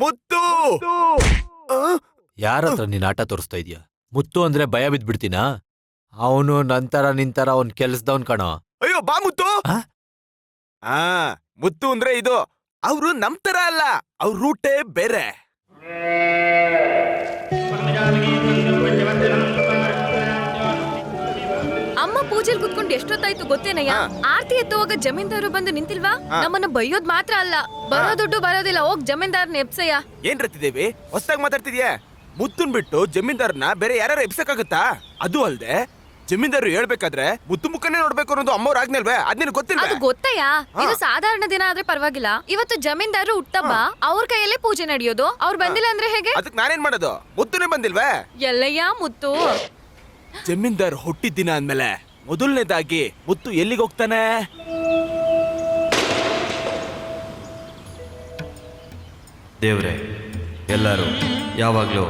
ಮುತ್ತು ಯಾರತ್ರ ನೀನ್ ಆಟ ತೋರಿಸ್ತಾ ಇದೀಯ? ಮುತ್ತು ಅಂದ್ರೆ ಭಯ ಬಿದ್ಬಿಡ್ತೀನಾ? ಅವನು ನಂತರ ನಿಂತರ ಅವ್ನ್ ಕೆಲ್ಸದವನ್ ಕಣೋ. ಅಯ್ಯೋ ಬಾ ಮುತ್ತು. ಆ ಮುತ್ತು ಅಂದ್ರೆ ಇದು. ಅವ್ರು ನಮ್ ತರ ಅಲ್ಲ, ಅವ್ರ ರೂಟೇ ಬೇರೆ. ಅಮ್ಮ ಪೂಜೆಲ್ ಕುತ್ಕೊಂಡು ಎಷ್ಟೊತ್ತಾಯ್ತು ಗೊತ್ತೇನಯ್ಯ? ಆರ್ತಿ ಎತ್ತುವಾಗ ಜಮೀನ್ದಾರು ಬಂದು ನಿಂತಿಲ್ವಾ? ನಮ್ಮನ್ನ ಬೈಯೋದ್ ಮಾತ್ರ ಅಲ್ಲ, ಬರೋ ದುಡ್ಡು ಬರೋದಿಲ್ಲ. ಹೋಗ್ ಜಮೀನ್ದಾರ್ನ ಎಪ್ಸಯ್ಯ. ಏನ್ ರತಿದೇವಿ ಹೊಸದಾಗಿ ಮಾತಾಡ್ತಿದ್ಯಾ? ಮುತ್ತುನ್ ಬಿಟ್ಟು ಜಮೀನ್ದಾರ್ನ ಬೇರೆ ಯಾರು ಎಬ್ಸಕ್ಕಾಗತ್ತಾ? ಅದು ಅಲ್ದೆ ಜಮೀನ್ದಾರು ಹೇಳ್ಬೇಕಾದ್ರೆ ಮುತ್ತು ಮುಖನೇ ನೋಡ್ಬೇಕು ಅನ್ನೋದು ಅಮ್ಮವ್ರ ಆಜ್ಞೆಲ್ವೇ? ಅದ್ನೇನು ಗೊತ್ತಿಲ್ಲ? ಅದು ಗೊತ್ತಯ್ಯ. ಇದು ಸಾಧಾರಣ ದಿನ ಆದ್ರೆ ಪರವಾಗಿಲ್ಲ. ಇವತ್ತು ಜಮೀನ್ದಾರು ಹುಟ್ಟಬ್ಬ, ಅವ್ರ ಕೈಯಲ್ಲೇ ಪೂಜೆ ನಡೆಯೋದು. ಅವ್ರು ಬಂದಿಲ್ಲ ಅಂದ್ರೆ ಹೇಗೆ? ಅದಕ್ ನಾನೇನ್ ಮಾಡೋದು? ಮುತ್ತುನೇ ಬಂದಿಲ್ವೇ? ಎಲ್ಲಯ್ಯ ಮುತ್ತು? ಜಮೀನ್ದಾರ್ ಹುಟ್ಟಿದ ದಿನ ಅಂದ್ಮೇಲೆ ಮೊದಲನೇದಾಗಿ ಮುತ್ತು ಎಲ್ಲಿಗೆ ಹೋಗ್ತಾನೆ? ದೇವ್ರೆ, ಎಲ್ಲರೂ ಯಾವಾಗಲೂ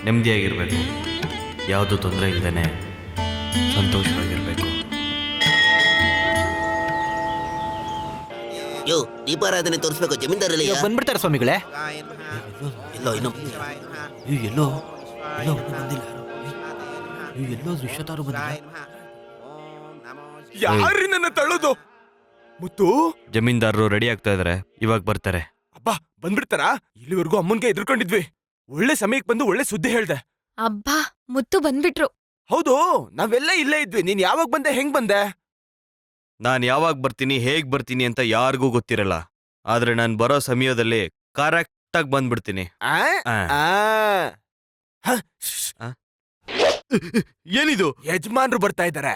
ನೆಮ್ಮದಿಯಾಗಿರ್ಬೇಕು, ಯಾವುದು ತೊಂದರೆ ಇಲ್ಲದೇನೆ ಸಂತೋಷವಾಗಿರ್ಬೇಕು. ಯೋ ದೀಪಾರಾಧನೆ ತೋರಿಸ್ಬೇಕು ಜಮೀನ್ದಾರಲ್ಲಿ. ಬಂದ್ಬಿಡ್ತಾರೆ ಸ್ವಾಮಿಗಳೇ. ಎಲ್ಲೋ ಇನ್ನು ಎಲ್ಲೋ ಎಲ್ಲೋ ಬಂದಿಲ್ಲ. ಎಲ್ಲೋ ಋಷತಾರು ಬಂದಿಲ್ಲ. ಯಾರಿ ನನ್ನ ತಳ್ಳೋದು? ಮುತ್ತು ಜಮೀನ್ದಾರರು ರೆಡಿ ಆಗ್ತಾ ಇದಾರೆ, ಇವಾಗ ಬರ್ತಾರೆ. ಅಬ್ಬಾ ಬಂದ್ಬಿಡ್ತಾರ? ಇಲ್ಲಿವರೆಗೂ ಅಮ್ಮನ್ಗೆ ಎದುರ್ಕೊಂಡಿದ್ವಿ. ಒಳ್ಳೆ ಸಮಯಕ್ಕೆ ಬಂದು ಒಳ್ಳೆ ಸುದ್ದಿ ಹೇಳ್ದೆ. ಅಬ್ಬಾ ಮುತ್ತು ಬಂದ್ಬಿಟ್ರು. ಹೌದು, ನಾವೆಲ್ಲ ಇಲ್ಲೇ ಇದ್ವಿ. ನೀನ್ ಯಾವಾಗ ಬಂದೆ, ಹೆಂಗ್ ಬಂದೆ? ನಾನು ಯಾವಾಗ ಬರ್ತೀನಿ, ಹೇಗ್ ಬರ್ತೀನಿ ಅಂತ ಯಾರಿಗೂ ಗೊತ್ತಿರಲ್ಲ. ಆದ್ರೆ ನಾನು ಬರೋ ಸಮಯದಲ್ಲಿ ಕರೆಕ್ಟ್ ಆಗಿ ಬಂದ್ಬಿಡ್ತೀನಿ. ಏನಿದು? ಯಜಮಾನ್ರು ಬರ್ತಾ ಇದ್ದಾರೆ.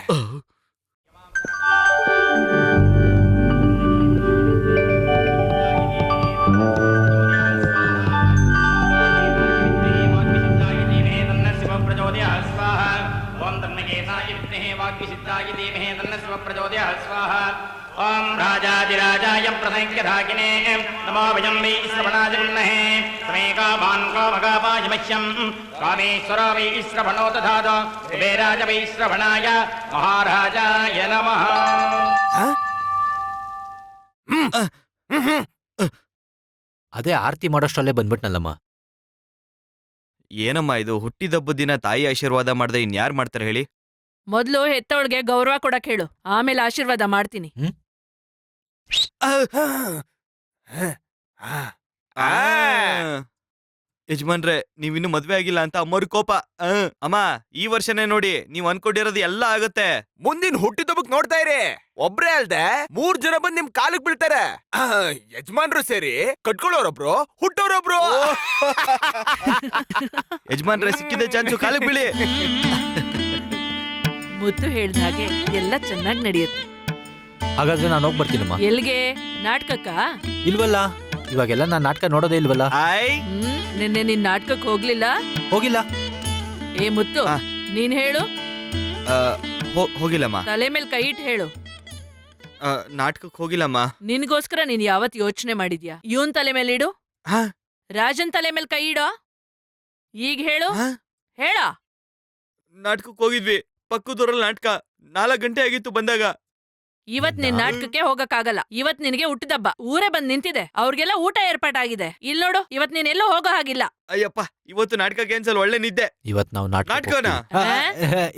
ओम राजाधिराजाय प्रसंख्यधाकिने नमो भजं वै श्रवणाय गुण्महे समे कामान् कामकामाय मह्यं कामेश्वरो वै श्रवणो दधातु कुबेराय वै श्रवणाय महाराजाय नमः. ಅದೇ ಆರತಿ ಮಾಡೋಷ್ಟಲ್ಲೇ ಬಂದ್ಬಿಟ್ನಲ್ಲಮ್ಮ. ಏನಮ್ಮ ಇದು? ಹುಟ್ಟಿದಬ್ಬ ದಿನ ತಾಯಿ ಆಶೀರ್ವಾದ ಮಾಡ್ದೆ ಇನ್ಯಾರು ಮಾಡ್ತಾರೆ ಹೇಳಿ? ಮೊದ್ಲು ಹೆತ್ತವಳಿಗೆ ಗೌರವ ಕೊಡಕ್ ಹೇಳು, ಆಮೇಲೆ ಆಶೀರ್ವಾದ ಮಾಡ್ತೀನಿ. ಯಜಮಾನ್ರೆ, ನೀವಿನ್ನು ಮದ್ವೆ ಆಗಿಲ್ಲ ಅಂತ ಅಮ್ಮವ್ರ ಕೋಪ. ಅಮ್ಮ, ಈ ವರ್ಷನೇ ನೋಡಿ, ನೀವ್ ಅನ್ಕೊಂಡಿರೋದು ಎಲ್ಲ ಆಗತ್ತೆ. ಮುಂದಿನ ಹುಟ್ಟಿದಬ್ಬಕ್ ನೋಡ್ತಾ ಇರಿ. ಒಬ್ರೇ ಅಲ್ದೆ 3 ಜನ ಬಂದ್ ನಿಮ್ ಕಾಲಿಗೆ ಬೀಳ್ತಾರೆ. ಯಜಮಾನ್ರು ಸೇರಿ ಕಟ್ಕೊಳ್ಳೋರೊಬ್ರು, ಹುಟ್ಟೋರೊಬ್ರು. ಯಜಮಾನ್ರೆ, ಸಿಕ್ಕಿದೆ ಚಾನ್ಸು, ಕಾಲಿಗೆ ಬೀಳಿ. ಮುತ್ತು ಹೇಳ್ದ ಹಾಗೆ ಎಲ್ಲ ಚೆನ್ನಾಗಿ ನಡೆಯುತ್ತೆ. ಹಾಗಾದ್ರೆ ನಾನು ಹೋಗ್ ಬರ್ತೀನಮ್ಮ. ಎಲ್ಗೆ? ನಾಟಕಕ್ಕ? ಇಲ್ವಲ್ಲ, ಇವಾಗೆಲ್ಲ ನಾನ್ ನಾಟಕ ನೋಡೋದೇ ಇಲ್ವಲ್ಲ. ನಿನ್ನೆ ನಿನ್ ನಾಟಕಕ್ಕೆ ಹೋಗ್ಲಿಲ್ಲ? ಹೋಗಿಲ್ಲ. ಏ ಮುತ್ತು, ನೀನ್ ಹೇಳು. ಹೋಗಿಲ್ಲಮ್ಮ. ತಲೆ ಮೇಲೆ ಕೈ ಇಟ್ಟು ಹೇಳು. ನಾಟಕಕ್ಕೆ ಹೋಗಿಲ್ಲಮ್ಮ. ನಿನ್ಗೋಸ್ಕರ ನೀನ್ ಯಾವತ್ ಯೋಚನೆ ಮಾಡಿದ್ಯಾ? ಇವನ್ ತಲೆ ಮೇಲೆ ಇಡು, ರಾಜನ್ ತಲೆ ಮೇಲೆ ಕೈ ಇಡೋ. ಈಗ ಹೇಳು, ಹೇಳ. ನಾಟಕಕ್ಕೆ ಹೋಗಿದ್ವಿ, ಪಕ್ಕದೂರಲ್ಲಿ ನಾಟಕ. 4 ಗಂಟೆ ಆಗಿತ್ತು ಬಂದಾಗ. ಇವತ್ ನಿನ್ ನಾಟಕಕ್ಕೆ ಹೋಗಕ್ಕಾಗಲ್ಲ. ಇವತ್ ನಿನಗೆ ಹುಟ್ಟಿದಬ್ಬ, ಊರೇ ಬಂದ್ ನಿಂತಿದೆ, ಅವ್ರಿಗೆಲ್ಲ ಊಟ ಏರ್ಪಾಟಾಗಿದೆ. ಇಲ್ ನೋಡು, ಇವತ್ ನೀನೆಲ್ಲೋ ಹೋಗೋ ಹಾಗಿಲ್ಲ. ಅಯ್ಯಪ್ಪ, ಇವತ್ತು ನಾಟಕ ಕ್ಯಾನ್ಸಲ್. ಒಳ್ಳೆ ನಿದ್ದೆ. ಇವತ್ ನಾವು ನಾಟಕನಾ?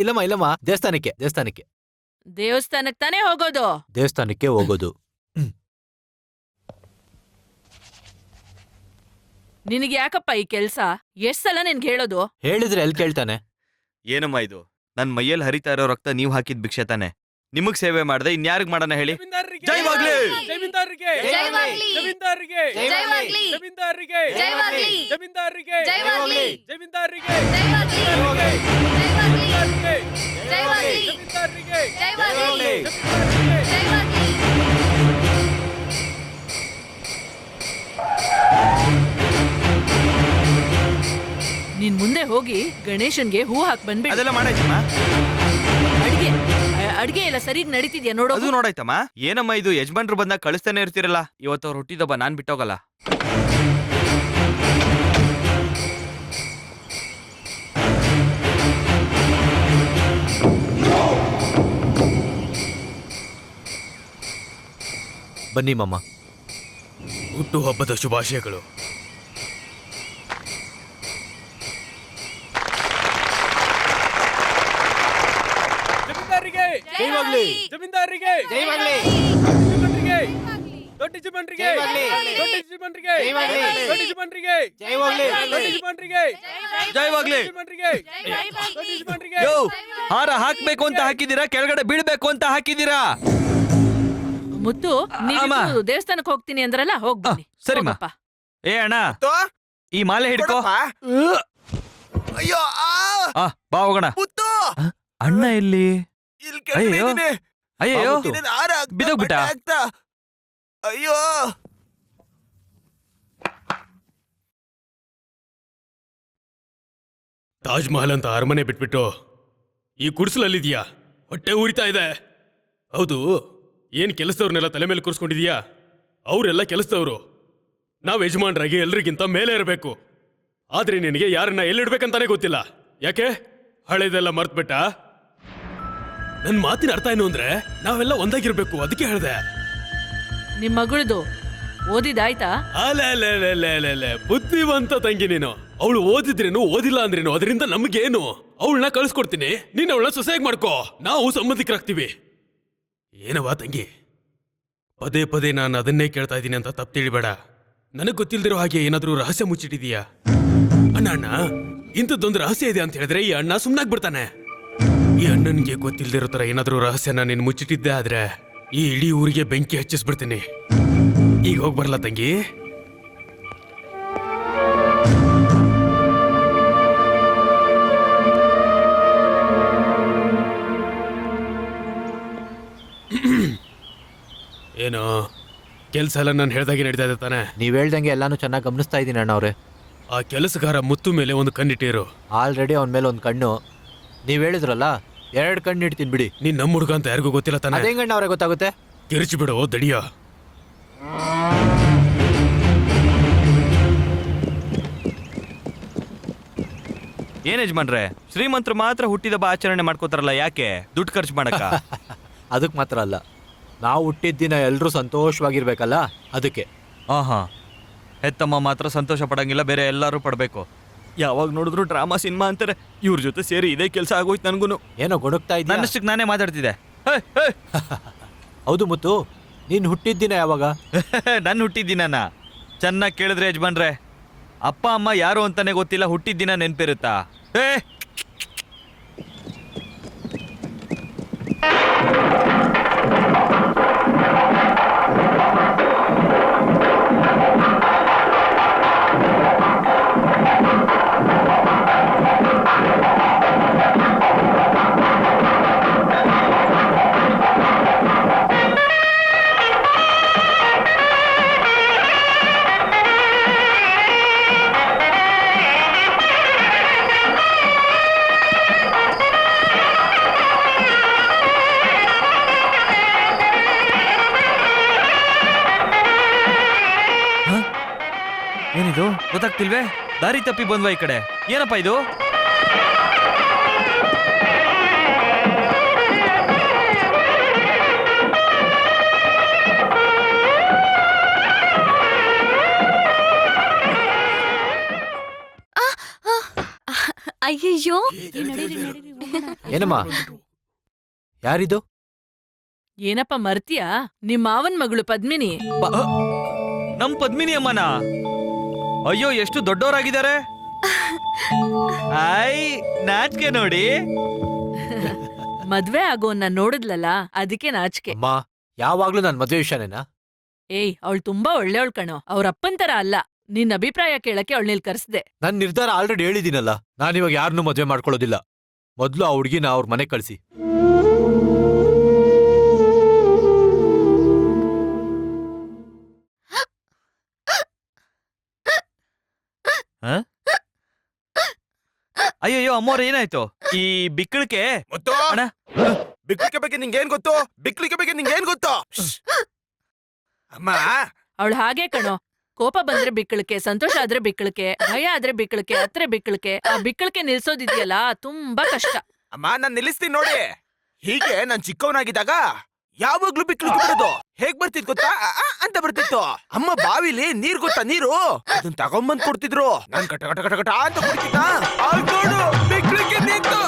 ಇಲ್ಲಮ್ಮ, ದೇವಸ್ಥಾನಕ್ಕೆ. ದೇವಸ್ಥಾನಕ್ ತಾನೇ ಹೋಗೋದು? ದೇವಸ್ಥಾನಕ್ಕೆ ಹೋಗೋದು. ನಿನಗೆ ಯಾಕಪ್ಪ ಈ ಕೆಲ್ಸ? ಎಷ್ಟ್ ಸಲ ನಿನ್ಗೆ ಹೇಳೋದು? ಹೇಳಿದ್ರೆ ಎಲ್ ಕೇಳ್ತಾನೆ? ಏನಮ್ಮ ಇದು? ನನ್ ಮೈಯಲ್ಲಿ ಹರಿತಾ ಇರೋ ರಕ್ತ ನೀವ್ ಹಾಕಿದ್ ಭಿಕ್ಷೆ ತಾನೆ. ನಿಮಗ್ ಸೇವೆ ಮಾಡ್ದೆ ಇನ್ಯಾರಿಗ್ ಮಾಡೋಣ ಹೇಳಿ? ಜೈವಾಗ್ಲಿ! ಜೈವಾಗ್ಲಿ! ಜೈವಾಗ್ಲಿ! ಜೈವಾಗ್ಲಿ! ಜೈವಾಗ್ಲಿ! ಜೈವಾಗ್ಲಿ! ಜೈವಾಗ್ಲಿ! ಜೈವಾಗ್ಲಿ! ಜೈವಾಗ್ಲಿ! ನೀನ್ ಮುಂದೆ ಹೋಗಿ ಗಣೇಶನ್ಗೆ ಹೂ ಹಾಕ್ ಬಂದ್ಬಿಡು. ಅದೆಲ್ಲ ಮಾಡಾಯ್ತಮ್ಮ. ಅಡ್ಗೆ ಎಲ್ಲ ಸರಿಗ್ ನಡೀತಿದ್ಯಾ ನೋಡೋ. ಅದು ನೋಡಾಯ್ತಮ್ಮ. ಏನಮ್ಮ ಇದು, ಯಜಮಾನ್ರು ಬಂದಾಗ ಕಳಿಸ್ತಾನೆ ಇರ್ತಿರಲ್ಲ. ಇವತ್ತು ಅವ್ರು ಹುಟ್ಟಿದಬ್ಬ, ನಾನ್ ಬಿಟ್ಟೋಗಲ್ಲ. ಬನ್ನಿ ಮಾಮ. ಹುಟ್ಟು ಹಬ್ಬದ ಶುಭಾಶಯಗಳು. ಜೈವಾಗ್ಲಿ! ಜಮೀನ್ದಾರಿಗೆ ಜೈವಾಗ್ಲಿ! ದೊಡ್ಡ ಯಜಮಾನ್ರಿಗೆ ದೊಡ್ಡ ಯಜಮಾನ್ರಿಗೆ ದೊಡ್ಡ ಯಜಮಾನ್ರಿಗೆ ದೊಡ್ಡ ಯಜಮಾನ್ರಿಗೆ ಜೈವಾಗ್ಲಿ! ಯೋ, ಹಾರ ಹಾಕ್ಬೇಕು ಅಂತ ಹಾಕಿದೀರಾ, ಕೆಳಗಡೆ ಬೀಳ್ಬೇಕು ಅಂತ ಹಾಕಿದೀರಾ? ಮುತ್ತು, ಅಮ್ಮ. ನೀವು ದೇವಸ್ಥಾನಕ್ಕೆ ಹೋಗ್ತೀನಿ ಅಂದ್ರಲ್ಲ, ಹೋಗ್ ಬನ್ನಿ. ಸರಿಮ್ಮ. ಹೋಗಪ್ಪ. ಏ ಅಣ್ಣ, ಈ ಮಾಲೆ ಹಿಡ್ಕೋ. ಅಯ್ಯೋ ಬಾ ಹೋಗೋಣ. ಮುತ್ತು ಅಣ್ಣ ಎಲ್ಲಿ? ಇಲ್ಲಿ ಕೆಳಗಡೆ ಅಯ್ಯೋ. ಇದೀನಿ. ಅಯ್ಯೋ, ಇದನ್ನ ಹಾರ ಹಾಕ್ತಾ, ಬಿದ್ದೋಗ್ಬಿಟ್ಟ? ಬಟ್ಟೆ ಹಾಕ್ತಾ. ಅಯ್ಯೋ ತಾಜ್ ಮಹಲ್ ಅಂತ ಅರಮನೆ ಬಿಟ್ಬಿಟ್ಟು ಈ ಕುಡಿಸಲಲ್ಲಿದ್ಯಾ? ಹೊಟ್ಟೆ ಉರಿತಾ ಇದೆ. ಹೌದು, ಏನ್ ಕೆಲಸದವ್ರನ್ನೆಲ್ಲ ತಲೆ ಮೇಲೆ ಕೂರಿಸ್ಕೊಂಡಿದ್ಯಾ? ಅವರೆಲ್ಲ ಕೆಲಸದವರು. ನಾವ್ ಯಜಮಾನ್ರಾಗಿ ಎಲ್ರಿಗಿಂತ ಮೇಲೆ ಇರಬೇಕು. ಆದ್ರೆ ನಿನಗೆ ಯಾರನ್ನ ಎಲ್ಲಿಡ್ಬೇಕಂತಾನೆ ಗೊತ್ತಿಲ್ಲ. ಯಾಕೆ? ಹಳೇದೆಲ್ಲ ಮರ್ತ್ಬಿಟ್ಟ? ನನ್ ಮಾತಿನ ಅರ್ಥ ಏನು ಅಂದ್ರೆ, ನಾವೆಲ್ಲ ಒಂದಾಗಿರ್ಬೇಕು, ಅದಕ್ಕೆ ಹೇಳ್ದೆ. ನಿಮ್ ಮಗಳದು ಓದಿದಾಯ್ತಾ? ಅಲೆ ಬುದ್ಧಿವಂತ ತಂಗಿ ನೀನು. ಅವಳು ಓದಿದ್ರೇನು ಓದಿಲ್ಲ ಅಂದ್ರೇನು, ಅದರಿಂದ ನಮ್ಗೇನು? ಅವಳನ್ನ ಕಳ್ಸ್ಕೊಡ್ತೀನಿ, ನೀನ್ ಅವಳನ್ನ ಸೊಸೆಯಾಗಿ ಮಾಡ್ಕೋ, ನಾವು ಸಂಬಂಧಿಕರಾಗ್ತೀವಿ. ಏನವಾ ತಂಗಿ, ಪದೇ ಪದೇ ನಾನು ಅದನ್ನೇ ಕೇಳ್ತಾ ಇದ್ದೀನಿ ಅಂತ ತಪ್ಪು ತಿಳಿಬೇಡ. ನನಗ್ ಗೊತ್ತಿಲ್ದಿರೋ ಹಾಗೆ ಏನಾದ್ರೂ ರಹಸ್ಯ ಮುಚ್ಚಿಟ್ಟಿದೀಯಾ? ಅಣ್ಣ, ಇಂಥದ್ದೊಂದು ರಹಸ್ಯ ಇದೆ ಅಂತ ಹೇಳಿದ್ರೆ ಈ ಅಣ್ಣ ಸುಮ್ನಾಗ್ಬಿಡ್ತಾನೆ. ಈ ಅಣ್ಣನ್ಗೆ ಗೊತ್ತಿಲ್ದಿರೋ ತರ ಏನಾದ್ರೂ ರಹಸ್ಯನ ನೀನ್ ಮುಚ್ಚಿಟ್ಟಿದ್ದೆ ಆದ್ರೆ ಈ ಇಡೀ ಊರಿಗೆ ಬೆಂಕಿ ಹಚ್ಚಿಸ್ಬಿಡ್ತೀನಿ. ಈಗ ಹೋಗ್ ಬರಲ್ಲ ತಂಗಿ? ಏನೋ ಕೆಲ್ಸ ಎಲ್ಲ ನಾನು ಹೇಳ್ದಾಗೆ ನಡೀತಾ ಇದೆ ತಾನೆ? ನೀವ್ ಹೇಳ್ದಂಗೆ ಎಲ್ಲಾನು ಚೆನ್ನಾಗಿ ಗಮನಿಸ್ತಾ ಇದ್ದೀನಿ ಅಣ್ಣ ಅವ್ರೆ. ಆ ಕೆಲಸಗಾರ ಮುತ್ತು ಮೇಲೆ ಒಂದು ಕಣ್ಣಿಟ್ಟಿರು. ಆಲ್ರೆಡಿ ಅವನ ಮೇಲೆ ಒಂದು ಕಣ್ಣು. ನೀವ್ ಹೇಳಿದ್ರಲ್ಲ, 2 ಕಣ್ಣು ಇಡ್ತೀನಿ ಬಿಡಿ. ನೀನ್ ನಮ್ಮ ಹುಡುಗ ಅಂತ ಯಾರಿಗೂ ಗೊತ್ತಿಲ್ಲ ತಾನೆ? ಅದೇಂಗಣ್ಣ ಅವ್ರೆ ಗೊತ್ತಾಗುತ್ತೆ? ಕಿರಿಚಿ ಬಿಡು ದಡಿಯ. ಏನ್ ಯಜಮಾನ್ರೆ, ಶ್ರೀಮಂತರು ಮಾತ್ರ ಹುಟ್ಟಿದಬ್ಬ ಆಚರಣೆ ಮಾಡ್ಕೋತಾರಲ್ಲ, ಯಾಕೆ? ದುಡ್ಡು ಖರ್ಚು ಮಾಡಕ? ಅದಕ್ಕೆ ಮಾತ್ರ ಅಲ್ಲ, ನಾವು ಹುಟ್ಟಿದ ದಿನ ಎಲ್ಲರೂ ಸಂತೋಷವಾಗಿರ್ಬೇಕಲ್ಲ, ಅದಕ್ಕೆ. ಆಹಾ, ಹೆತ್ತಮ್ಮ ಮಾತ್ರ ಸಂತೋಷ ಪಡಂಗಿಲ್ಲ, ಬೇರೆ ಎಲ್ಲರೂ ಪಡ್ಬೇಕು. ಯಾವಾಗ ನೋಡಿದ್ರು ಡ್ರಾಮಾ ಸಿನಿಮಾ ಅಂತಾರೆ. ಇವ್ರ ಜೊತೆ ಸೇರಿ ಇದೇ ಕೆಲಸ ಆಗೋಯ್ತು ನನ್ಗೂನು. ಏನೋ ಗೊಣಗ್ತಾ ಇದ್ದ. ನನ್ನಷ್ಟಕ್ಕೆ ನಾನೇ ಮಾತಾಡ್ತಿದ್ದೆ. ಹೌದು ಮುತ್ತು, ನೀನ್ ಹುಟ್ಟಿದ ದಿನ ಯಾವಾಗ? ನನ್ನ ಹುಟ್ಟಿದ್ದಿನ ಚೆನ್ನಾಗಿ ಕೇಳಿದ್ರೆ ಯಜಮಾನ್ರೆ, ಅಪ್ಪ ಅಮ್ಮ ಯಾರು ಅಂತಾನೆ ಗೊತ್ತಿಲ್ಲ, ಹುಟ್ಟಿದ್ದಿನ ನೆನ್ಪಿರುತ್ತಾ? ಏನಿದು ಗೊತ್ತಾಗ್ತಿಲ್ವೇ? ದಾರಿ ತಪ್ಪಿ ಬಂದ್ವಾ ಈ ಕಡೆ? ಏನಪ್ಪ ಇದು? ಅಯ್ಯಯ್ಯೋ, ಏನಮ್ಮ, ಯಾರಿದು? ಏನಪ್ಪ ಮರ್ತ್ಯಾ? ನಿಮ್ ಮಾವನ್ ಮಗಳು ಪದ್ಮಿನಿ. ನಮ್ ಪದ್ಮಿನಿ ಅಮ್ಮನ? ಅಯ್ಯೋ, ಎಷ್ಟು ಮದ್ವೆ ಆಗೋನ್ನ ನೋಡಿದ್ಲಲ್ಲ ಅದಕ್ಕೆ ನಾಚಿಕೆ. ಅಮ್ಮ ಯಾವಾಗ್ಲೂ ನನ್ ಮದ್ವೆ ವಿಷಯನೇನಾ? ಏಯ್ ಅವಳು ತುಂಬಾ ಒಳ್ಳೆಯವಳ್ ಕಣೋ, ಅವ್ರ ಅಪ್ಪನ್ ತರ ಅಲ್ಲ. ನಿನ್ ಅಭಿಪ್ರಾಯ ಕೇಳಕ್ಕೆ ಅವಳನ್ನ ಕರ್ಸ್ದೆ. ನನ್ ನಿರ್ಧಾರ ಆಲ್ರೆಡಿ ಹೇಳಿದೀನಲ್ಲ. ನಾನಿವಾಗ ಯಾರನ್ನೂ ಮದ್ವೆ ಮಾಡ್ಕೊಳ್ಳೋದಿಲ್ಲ. ಮೊದ್ಲು ಆ ಹುಡ್ಗಿನ ಅವ್ರ ಮನೆ ಕಳ್ಸಿ. ಅಯ್ಯಯ್ಯೋ ಅಮ್ಮೋರ್ ಏನಾಯ್ತು? ಈ ಬಿಕ್ಕಳಿಕೆ ಮುತ್ತು ಅಣ್ಣ ಬಿಕ್ಲಿಕೆ ಬಗ್ಗೆ ನಿಂಗೇನ್ ಗೊತ್ತು? ಬಿಕ್ಲಿಕೆ ಬಗ್ಗೆ ನಿಂಗೇನ್ ಗೊತ್ತು? ಅಮ್ಮ ಅವಳು ಹಾಗೆ ಕಣೋ, ಕೋಪ ಬಂದ್ರೆ ಬಿಕ್ಕಳಿಕೆ, ಸಂತೋಷ ಆದ್ರೆ ಬಿಕ್ಕಳಿಕೆ, ಭಯ ಆದ್ರೆ ಬಿಕ್ಕಳಿಕೆ, ಹತ್ರ ಬಿಕ್ಕಳಿಕೆ. ಆ ಬಿಕ್ಕಳಿಕೆ ನಿಲ್ಸೋದಿದ್ಯಲ್ಲ ತುಂಬಾ ಕಷ್ಟ. ಅಮ್ಮ ನಾನ್ ನಿಲ್ಲಿಸ್ತೀನಿ ನೋಡಿ. ಹೀಗೆ ನಾನ್ ಚಿಕ್ಕವನಾಗಿದ್ದಾಗ ಯಾವಾಗ್ಲೂ ಬಿಕ್ಲಿಕ್ಕೆ ಬರೋದು. ಹೇಗ್ ಬರ್ತಿದ್ ಗೊತ್ತಾ? ಅಂತ ಬರ್ತಿತ್ತು. ಅಮ್ಮ ಬಾವಿಲಿ ನೀರ್ ಗೊತ್ತಾ, ನೀರು ಅದನ್ನ ತಗೊಂಬಂದ್ ಕೊಡ್ತಿದ್ರು. ನಾನ್ ಕಟ ಕಟ ಕಟ ಕಟ ಅಂತ ಕುಡಿತಿದ್ದ. ಆಗ್ ನೋಡು ಬಿಕ್ಲಿಕ್ಕೆ ನಿಂತು.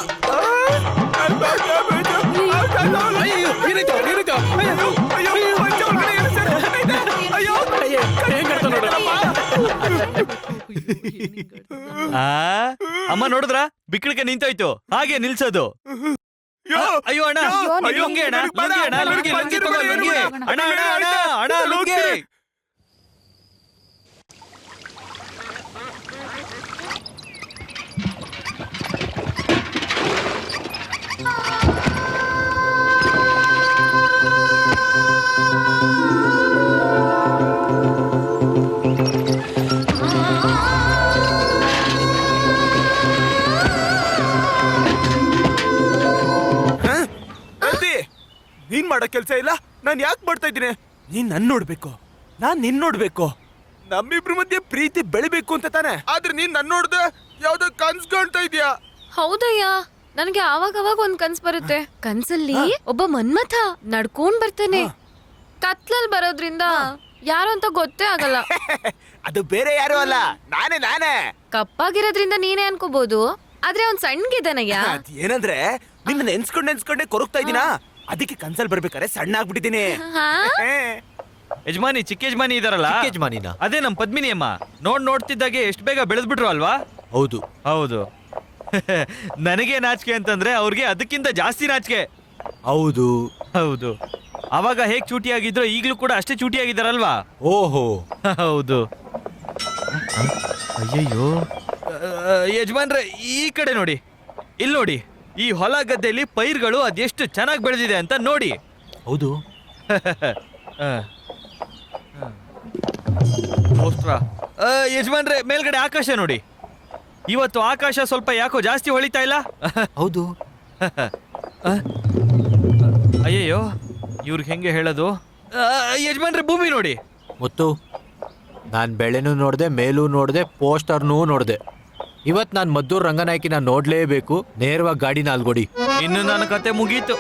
ಆ ಅಮ್ಮ ನೋಡಿದ್ರ ಬಿಕ್ಕಳಿಕೆ ನಿಂತೋಯ್ತು. ಹಾಗೆ ನಿಲ್ಸೋದು. ಅಯ್ಯೋ ಅಣ್ಣ, ಲುಂಗಿ ಅಣ್ಣ, ಲುಂಗಿ ಅಣ್ಣ, ಲುಂಗಿ, ಲುಂಗಿ ತಗೋ, ಲುಂಗಿ. ಅಣ್ಣ ಅಣ್ಣ ಅಣ್ಣ ಅಣ್ಣ ಲುಂಗಿ. ನೀನ್ ಮಾಡೋ ಕೆಲ್ಸ ಇಲ್ಲ, ನಾನ್ ಯಾಕೆ ಮಾಡ್ತಾ ಇದ್ದೀನಿ? ನೀನ್ ನನ್ ನೋಡ್ಬೇಕು, ನಾನ್ ನಿನ್ ನೋಡ್ಬೇಕು. ನಮ್ಮಿಬ್ರ ಮಧ್ಯೆ ಪ್ರೀತಿ ಬೆಳಿಬೇಕು ಅಂತ ತಾನೆ. ಆದ್ರೆ ನೀನ್ ನನ್ ನೋಡ್ದೆ ಯಾವ್ದೋ ಕನ್ಸ್ ಕಾಣ್ತಾ ಇದೀಯಾ. ಹೌದಯ್ಯ, ನನ್ಗೆ ಆವಾಗ ಒಂದ್ ಕನ್ಸ್ ಬರುತ್ತೆ. ಕನ್ಸಲ್ಲಿ ಒಬ್ಬ ಮನ್ಮಥ ನಡ್ಕೊಂಡ್ ಬರ್ತಾನೆ. ಕತ್ಲಲ್ ಬರೋದ್ರಿಂದ ಯಾರು ಅಂತ ಗೊತ್ತೇ ಆಗಲ್ಲ. ಅದು ಬೇರೆ ಯಾರು ಅಲ್ಲ, ನಾನೇ. ಕಪ್ಪಾಗಿರೋದ್ರಿಂದ ನೀನೇ ಅನ್ಕೋಬಹುದು, ಆದ್ರೆ ಅವ್ನ್ ಸಣ್ಣಗಿದ್ದಾನಯ್ಯ. ಅದ್ ಏನಂದ್ರೆ ನಿನ್ನ ನೆನ್ಸ್ಕೊಂಡೆ ಕೊರಗ್ತಾ ಇದೀನಾ. ಅದಕ್ಕೆ ಕನ್ಸಲ್ ಬರ್ಬೇಕಾರೆ ಸಣ್ಣ ಆಗ್ಬಿಟ್ಟಿದೀನಿ. ಹಾ? ಯಜಮಾನಿ, ಚಿಕ್ಕ ಯಜಮಾನಿ ಇದಾರಲ್ಲ, ಯಜಮಾನಿನ ಅದೇ ನಮ್ ಪದ್ಮಿನಿ ಅಮ್ಮ. ನೋಡ್ತಿದ್ದಾಗೆ ಎಷ್ಟು ಬೇಗ ಬೆಳೆದ್ಬಿಟ್ರು ಅಲ್ವಾ? ಹೌದು. ಹೌದು. ನನಗೆ ನಾಚಿಕೆ ಅಂತಂದ್ರೆ ಅವ್ರಿಗೆ ಅದಕ್ಕಿಂತ ಜಾಸ್ತಿ ನಾಚಿಕೆ. ಹೌದು ಹೌದು. ಅವಾಗ ಹೇಗ್ ಚೂಟಿಯಾಗಿದ್ರು ಈಗ್ಲೂ ಕೂಡ ಅಷ್ಟೇ ಚೂಟಿಯಾಗಿದ್ದಾರಲ್ವಾ? ಓಹೋ ಹೌದು. ಅಯ್ಯಯ್ಯೋ ಯಜಮಾನ್ರೆ, ಈ ಕಡೆ ನೋಡಿ, ಇಲ್ಲಿ ನೋಡಿ. ಈ ಹೊಲ ಗದ್ದೆಯಲ್ಲಿ ಪೈರ್ಗಳು ಅದೆಷ್ಟು ಚೆನ್ನಾಗಿ ಬೆಳೆದಿದೆ ಅಂತ ನೋಡಿ. ಹೌದು. ಯಜಮಾನ್ರೆ, ಮೇಲ್ಗಡೆ ಆಕಾಶ ನೋಡಿ. ಇವತ್ತು ಆಕಾಶ ಸ್ವಲ್ಪ ಯಾಕೋ ಜಾಸ್ತಿ ಹೊಳಿತಾ ಇಲ್ಲ. ಹೌದು. ಅಯ್ಯಯ್ಯೋ, ಇವ್ರಿಗೆ ಹೆಂಗೆ ಹೇಳೋದು? ಯಜಮಾನ್ರೆ, ಭೂಮಿ ನೋಡಿ. ಮುತ್ತು, ನಾನ್ ಬೆಳೆನೂ ನೋಡ್ದೆ, ಮೇಲೂ ನೋಡ್ದೆ, ಪೋಸ್ಟರ್ನೂ ನೋಡ್ದೆ. ಇವತ್ ನಾನ್ ಮದ್ದೂರ್ ರಂಗನಾಯ್ಕಿನ ನೋಡ್ಲೇಬೇಕು. ನೇರವಾಗಿ ಗಾಡಿನ ಅಲ್ಗೊಡಿ. ಇನ್ನು ನನ್ನ ಕತೆ ಮುಗೀತು.